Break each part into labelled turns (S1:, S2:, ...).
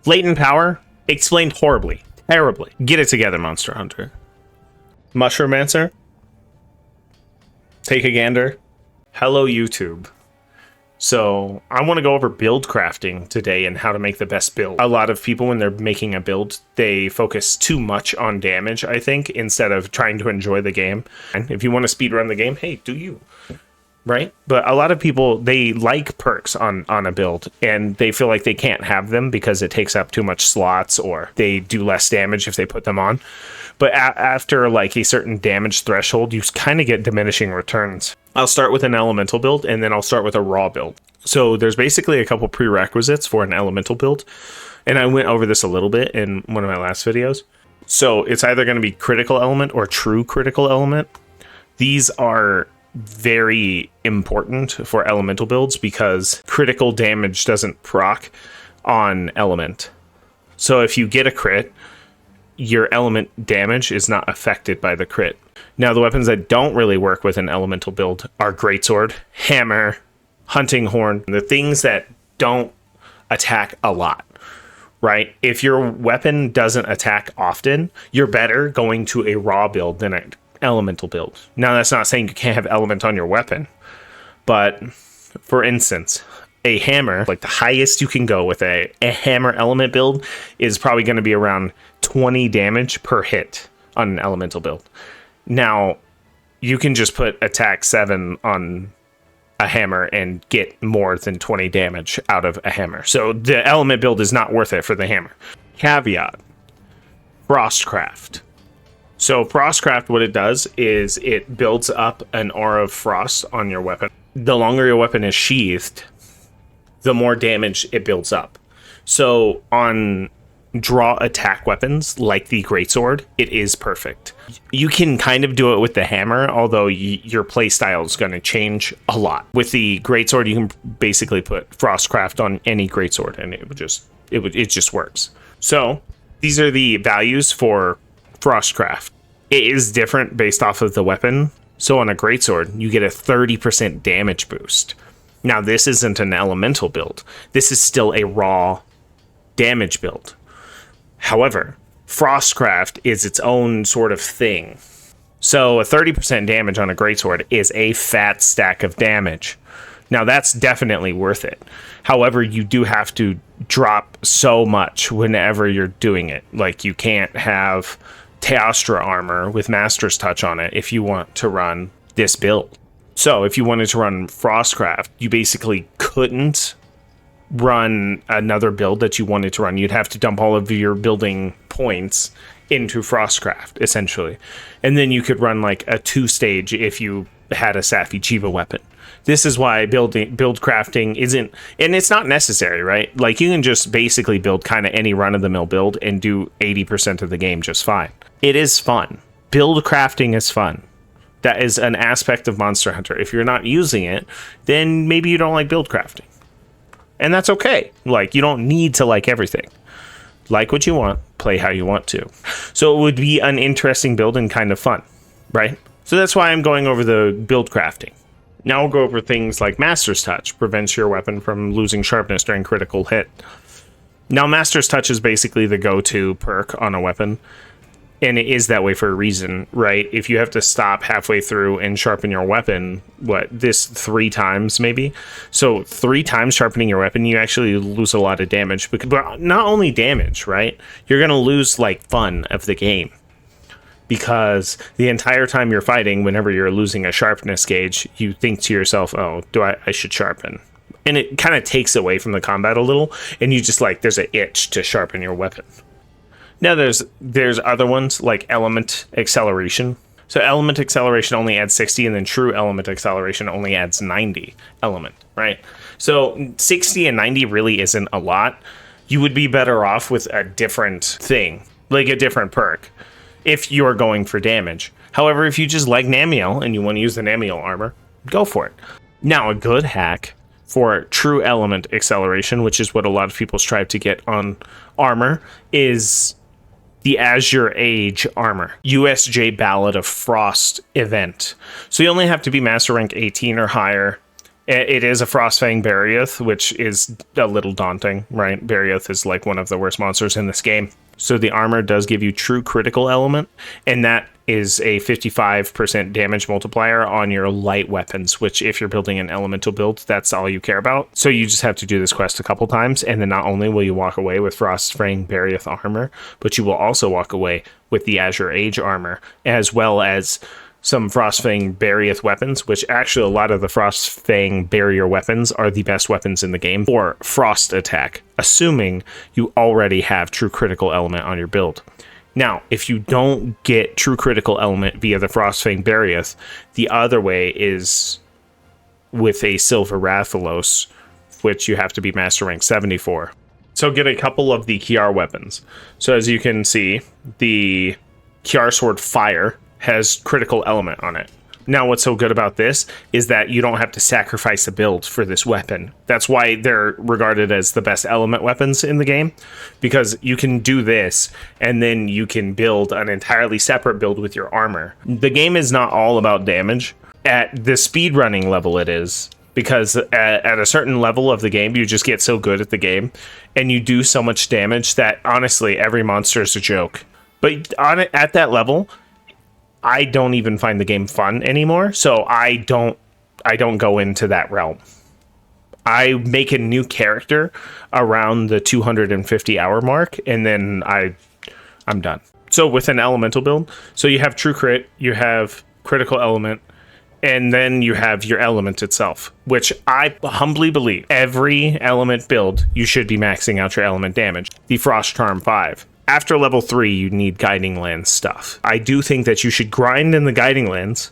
S1: Latent power, explained horribly. Terribly. Get it together, Monster Hunter. Mushroomancer? Take a gander. Hello, YouTube. So, I want to go over build crafting today and how to make the best build. A lot of people, when they're making a build, they focus too much on damage, I think, instead of trying to enjoy the game. And if you want to speedrun the game, hey, do you. Right? But a lot of people, they like perks on a build, and they feel like they can't have them because it takes up too much slots, or they do less damage if they put them on. But after like a certain damage threshold, you kind of get diminishing returns. I'll start with an elemental build, and then I'll start with a raw build. So there's basically a couple prerequisites for an elemental build, and I went over this a little bit in one of my last videos. So it's either going to be critical element or true critical element. These are very important for elemental builds because critical damage doesn't proc on element. So if you get a crit, your element damage is not affected by the crit. Now, the weapons that don't really work with an elemental build are greatsword, hammer, hunting horn, the things that don't attack a lot, right? If your weapon doesn't attack often, you're better going to a raw build than an elemental build. Now, that's not saying you can't have element on your weapon, but for instance, a hammer, like the highest you can go with a hammer element build is probably going to be around 20 damage per hit on an elemental build. Now, you can just put attack 7 on a hammer and get more than 20 damage out of a hammer. So the element build is not worth it for the hammer. Caveat, Frostcraft. So Frostcraft, what it does is it builds up an aura of frost on your weapon. The longer your weapon is sheathed, the more damage it builds up. So on draw attack weapons like the greatsword, it is perfect. You can kind of do it with the hammer, although your playstyle is going to change a lot. With the greatsword, you can basically put Frostcraft on any greatsword, and it just works. So these are the values for Frostcraft. It is different based off of the weapon. So on a greatsword, you get a 30% damage boost. Now, this isn't an elemental build. This is still a raw damage build. However, Frostcraft is its own sort of thing. So a 30% damage on a greatsword is a fat stack of damage. Now, that's definitely worth it. However, you do have to drop so much whenever you're doing it. Like, you can't have Teostra armor with Master's Touch on it if you want to run this build. So if you wanted to run Frostcraft, you basically couldn't run another build that you wanted to run. You'd have to dump all of your building points into Frostcraft, essentially. And then you could run like a 2-stage if you had a Safi Chiva weapon. This is why build crafting isn't, and it's not necessary, right? Like, you can just basically build kind of any run-of-the-mill build and do 80% of the game just fine. It is fun. Build crafting is fun. That is an aspect of Monster Hunter. If you're not using it, then maybe you don't like build crafting. And that's okay. Like, you don't need to like everything. Like what you want, play how you want to. So it would be an interesting build and kind of fun, right? So that's why I'm going over the build crafting. Now we'll go over things like Master's Touch, prevents your weapon from losing sharpness during critical hit. Now, Master's Touch is basically the go-to perk on a weapon, and it is that way for a reason, right? If you have to stop halfway through and sharpen your weapon, this 3 times maybe? So 3 times sharpening your weapon, you actually lose a lot of damage. But not only damage, right? You're going to lose, like, fun of the game. Because the entire time you're fighting, whenever you're losing a sharpness gauge, you think to yourself, oh, I should sharpen. And it kind of takes away from the combat a little, and you just, like, there's an itch to sharpen your weapon. Now there's other ones like element acceleration. So element acceleration only adds 60, and then true element acceleration only adds 90 element, right? So 60 and 90 really isn't a lot. You would be better off with a different thing, like a different perk, if you're going for damage. However, if you just like Namiel and you want to use the Namiel armor, go for it. Now, a good hack for true element acceleration, which is what a lot of people strive to get on armor, is the Azure Age armor, USJ Ballad of Frost event. So you only have to be master rank 18 or higher, It is a Frostfang Barioth, which is a little daunting, right? Barioth is like one of the worst monsters in this game. So the armor does give you true critical element, and that is a 55% damage multiplier on your light weapons, which if you're building an elemental build, that's all you care about. So you just have to do this quest a couple times, and then not only will you walk away with Frostfang Barioth armor, but you will also walk away with the Azure Age armor, as well as some Frostfang Barioth weapons, which actually a lot of the Frostfang barrier weapons are the best weapons in the game for frost attack, assuming you already have true critical element on your build. Now, if you don't get true critical element via the Frostfang Barioth, the other way is with a Silver Rathalos, which you have to be Master Rank 74. So get a couple of the Kiar weapons. So as you can see, the Kiar Sword Fire has critical element on it. Now, what's so good about this is that you don't have to sacrifice a build for this weapon. That's why they're regarded as the best element weapons in the game, because you can do this and then you can build an entirely separate build with your armor. The game is not all about damage. At the speedrunning level it is, because at a certain level of the game, you just get so good at the game and you do so much damage that honestly, every monster is a joke. But at that level, I don't even find the game fun anymore, so I don't go into that realm. I make a new character around the 250 hour mark, and then I'm done. So with an elemental build, so you have true crit, you have critical element, and then you have your element itself, which I humbly believe every element build, you should be maxing out your element damage. The Frost Charm 5. After level 3, you need Guiding Lands stuff. I do think that you should grind in the Guiding Lands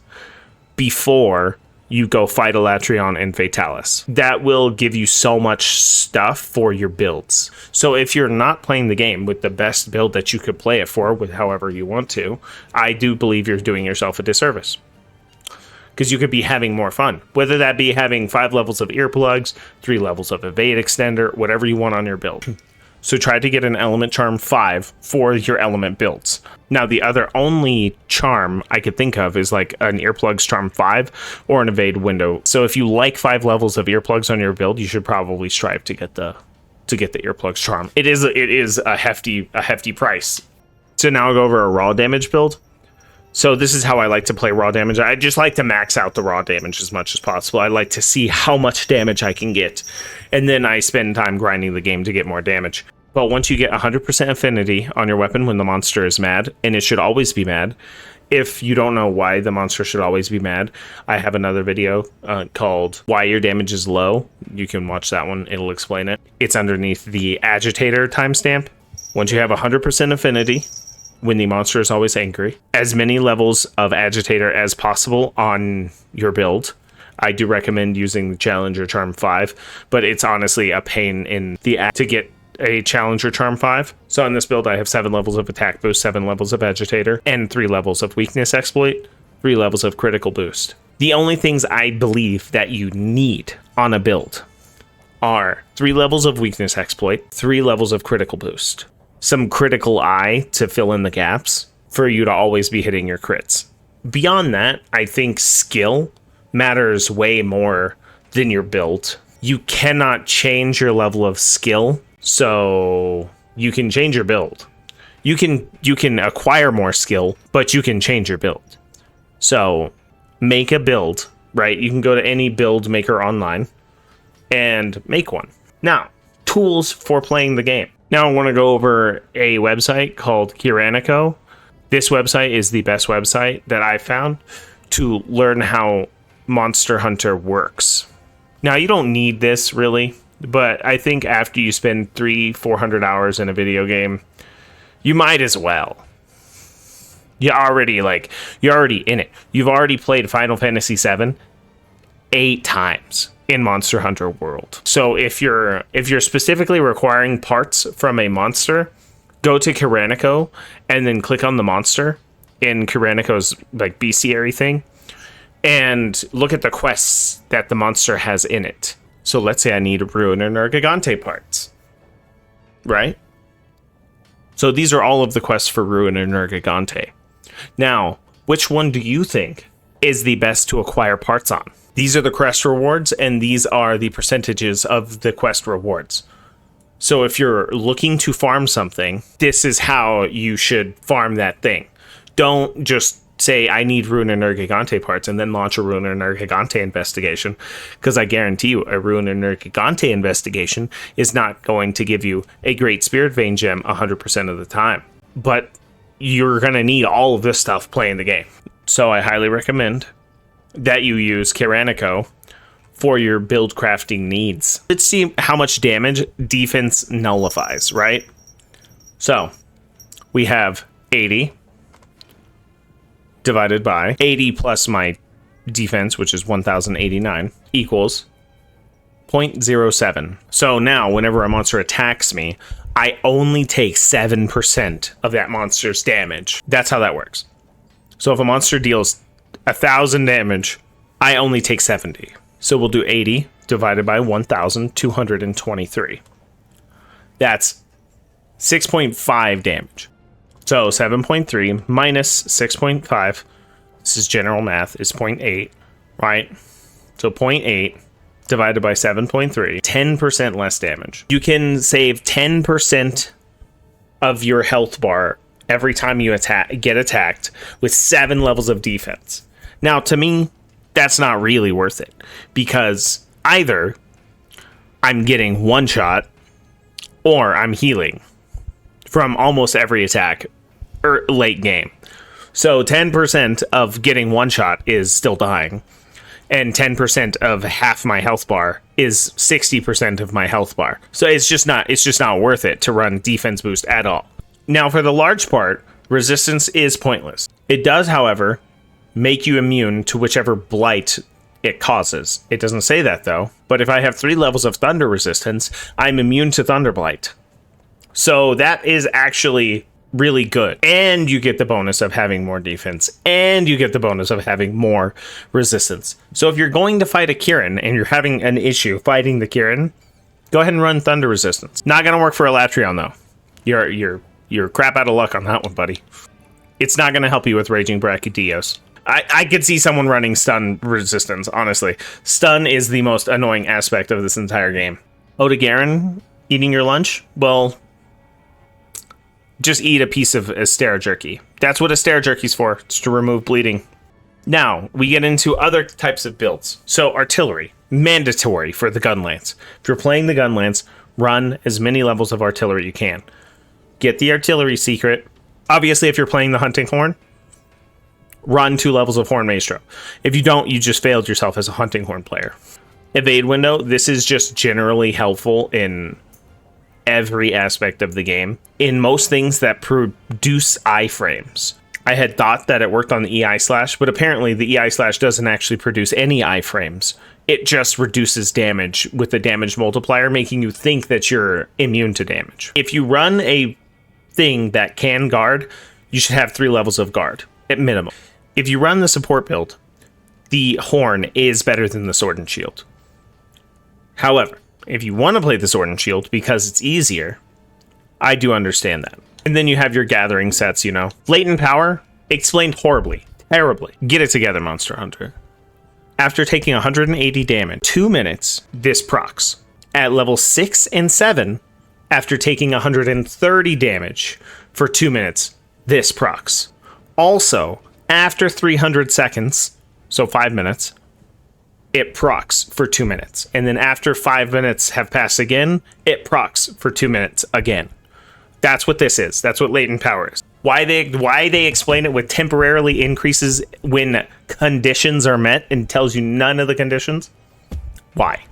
S1: before you go fight Elatrion and Fatalis. That will give you so much stuff for your builds. So if you're not playing the game with the best build that you could play it for, with however you want to, I do believe you're doing yourself a disservice. Because you could be having more fun. Whether that be having 5 levels of earplugs, 3 levels of evade extender, whatever you want on your build. So try to get an Element Charm 5 for your element builds. Now, the other only charm I could think of is like an Earplugs Charm 5 or an Evade Window. So if you like 5 levels of earplugs on your build, you should probably strive to get the Earplugs Charm. It is a hefty price. So now I'll go over a raw damage build. So this is how I like to play raw damage. I just like to max out the raw damage as much as possible. I like to see how much damage I can get. And then I spend time grinding the game to get more damage. But once you get 100% affinity on your weapon when the monster is mad, and it should always be mad, if you don't know why the monster should always be mad, I have another video called Why Your Damage is Low. You can watch that one. It'll explain it. It's underneath the Agitator timestamp. Once you have 100% affinity, when the monster is always angry, as many levels of Agitator as possible on your build. I do recommend using the Challenger Charm 5, but it's honestly a pain in the act to get a Challenger Charm 5. So on this build, I have 7 levels of attack boost, 7 levels of Agitator, and 3 levels of weakness exploit, 3 levels of critical boost. The only things I believe that you need on a build are 3 levels of weakness exploit, 3 levels of critical boost, some critical eye to fill in the gaps for you to always be hitting your crits. Beyond that, I think skill matters way more than your build. You cannot change your level of skill, so you can change your build. You can acquire more skill, but you can change your build. So make a build, right? You can go to any build maker online and make one. Now, tools for playing the game. Now I want to go over a website called Kiranico. This website is the best website that I found to learn how Monster Hunter works. Now, you don't need this really, but I think after you spend 300-400 hours in a video game, you might as well. You're already in it. You've already played Final Fantasy VII 8 times in Monster Hunter World. So if you're specifically requiring parts from a monster, go to Kiranico and then click on the monster in Kiranico's like bestiary thing and look at the quests that the monster has in it. So let's say I need Ruin and Nergigante parts, right? So these are all of the quests for Ruin and Nergigante. Now, which one do you think is the best to acquire parts on. These are the quest rewards, and these are the percentages of the quest rewards. So if you're looking to farm something, this is how you should farm that thing. Don't just say, I need Rune and Gigante parts, and then launch a Rune and Gigante investigation, because I guarantee you a Rune and Gigante investigation is not going to give you a great Spirit Vein gem 100% of the time. But you're going to need all of this stuff playing the game. So I highly recommend that you use Kiranico for your build crafting needs. Let's see how much damage defense nullifies, right? So we have 80 divided by 80 plus my defense, which is 1089, equals 0.07. So now whenever a monster attacks me, I only take 7% of that monster's damage. That's how that works. So if a monster deals 1,000 damage, I only take 70. So we'll do 80 divided by 1,223. That's 6.5 damage. So 7.3 minus 6.5, this is general math, is 0.8, right? So 0.8 divided by 7.3, 10% less damage. You can save 10% of your health bar every time you get attacked with 7 levels of defense. Now, to me, that's not really worth it, because either I'm getting one shot or I'm healing from almost every attack late game. So 10% of getting one shot is still dying, and 10% of half my health bar is 60% of my health bar. So it's just not worth it to run defense boost at all. Now, for the large part, resistance is pointless. It does, however, make you immune to whichever blight it causes. It doesn't say that, though. But if I have 3 levels of thunder resistance, I'm immune to thunder blight. So that is actually really good. And you get the bonus of having more defense, and you get the bonus of having more resistance. So if you're going to fight a Kirin and you're having an issue fighting the Kirin, go ahead and run thunder resistance. Not gonna work for Elatrion, though. You're crap out of luck on that one, buddy. It's not gonna help you with Raging Brachydios. I could see someone running stun resistance, honestly. Stun is the most annoying aspect of this entire game. Odogaron eating your lunch? Well, just eat a piece of Astera jerky. That's what Astera jerky's for. It's to remove bleeding. Now, we get into other types of builds. So, artillery. Mandatory for the Gunlance. If you're playing the Gunlance, run as many levels of artillery you can. Get the artillery secret. Obviously, if you're playing the Hunting Horn, run 2 levels of Horn Maestro. If you don't, you just failed yourself as a Hunting Horn player. Evade window. This is just generally helpful in every aspect of the game. In most things that produce iframes. I had thought that it worked on the EI slash, but apparently the EI slash doesn't actually produce any iframes. It just reduces damage with the damage multiplier, making you think that you're immune to damage. If you run a thing that can guard, you should have 3 levels of guard at minimum. If you run the support build, the horn is better than the sword and shield. However, if you want to play the sword and shield because it's easier, I do understand that. And then you have your gathering sets, you know. Latent power, explained horribly, terribly. Get it together, Monster Hunter. After taking 180 damage, 2 minutes, this procs. At level 6 and 7, after taking 130 damage for 2 minutes, this procs. Also, after 300 seconds, so 5 minutes, it procs for 2 minutes. And then after 5 minutes have passed again, it procs for 2 minutes again. That's what this is. That's what latent power is. Why they explain it with temporarily increases when conditions are met and tells you none of the conditions? Why?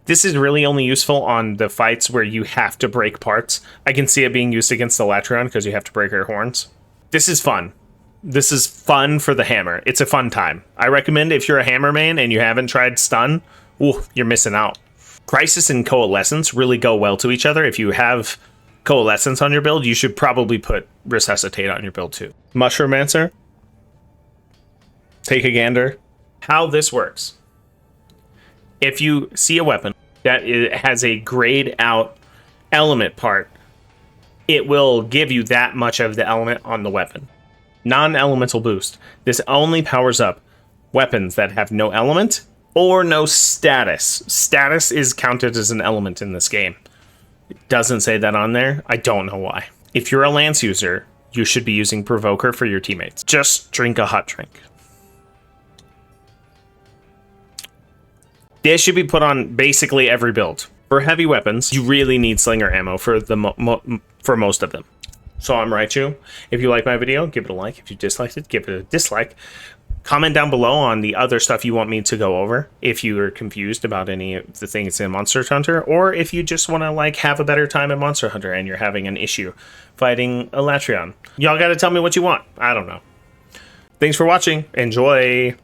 S1: This is really only useful on the fights where you have to break parts. I can see it being used against the Latreon because you have to break her horns. This is fun. This is fun for the hammer. It's a fun time. I recommend if you're a hammer main and you haven't tried stun, ooh, you're missing out. Crisis and Coalescence really go well to each other. If you have Coalescence on your build, you should probably put Resuscitate on your build too. Mushroomancer. Take a gander. How this works. If you see a weapon that has a grayed out element part, it will give you that much of the element on the weapon. Non-elemental boost. This only powers up weapons that have no element or no status. Status is counted as an element in this game. It doesn't say that on there. I don't know why. If you're a lance user, you should be using Provoker for your teammates. Just drink a hot drink. This should be put on basically every build. For heavy weapons, you really need slinger ammo for for most of them. So I'm Raichu. If you like my video, give it a like. If you disliked it, give it a dislike. Comment down below on the other stuff you want me to go over. If you are confused about any of the things in Monster Hunter, or if you just want to like have a better time in Monster Hunter and you're having an issue fighting a Latreon. Y'all gotta tell me what you want. I don't know. Thanks for watching. Enjoy.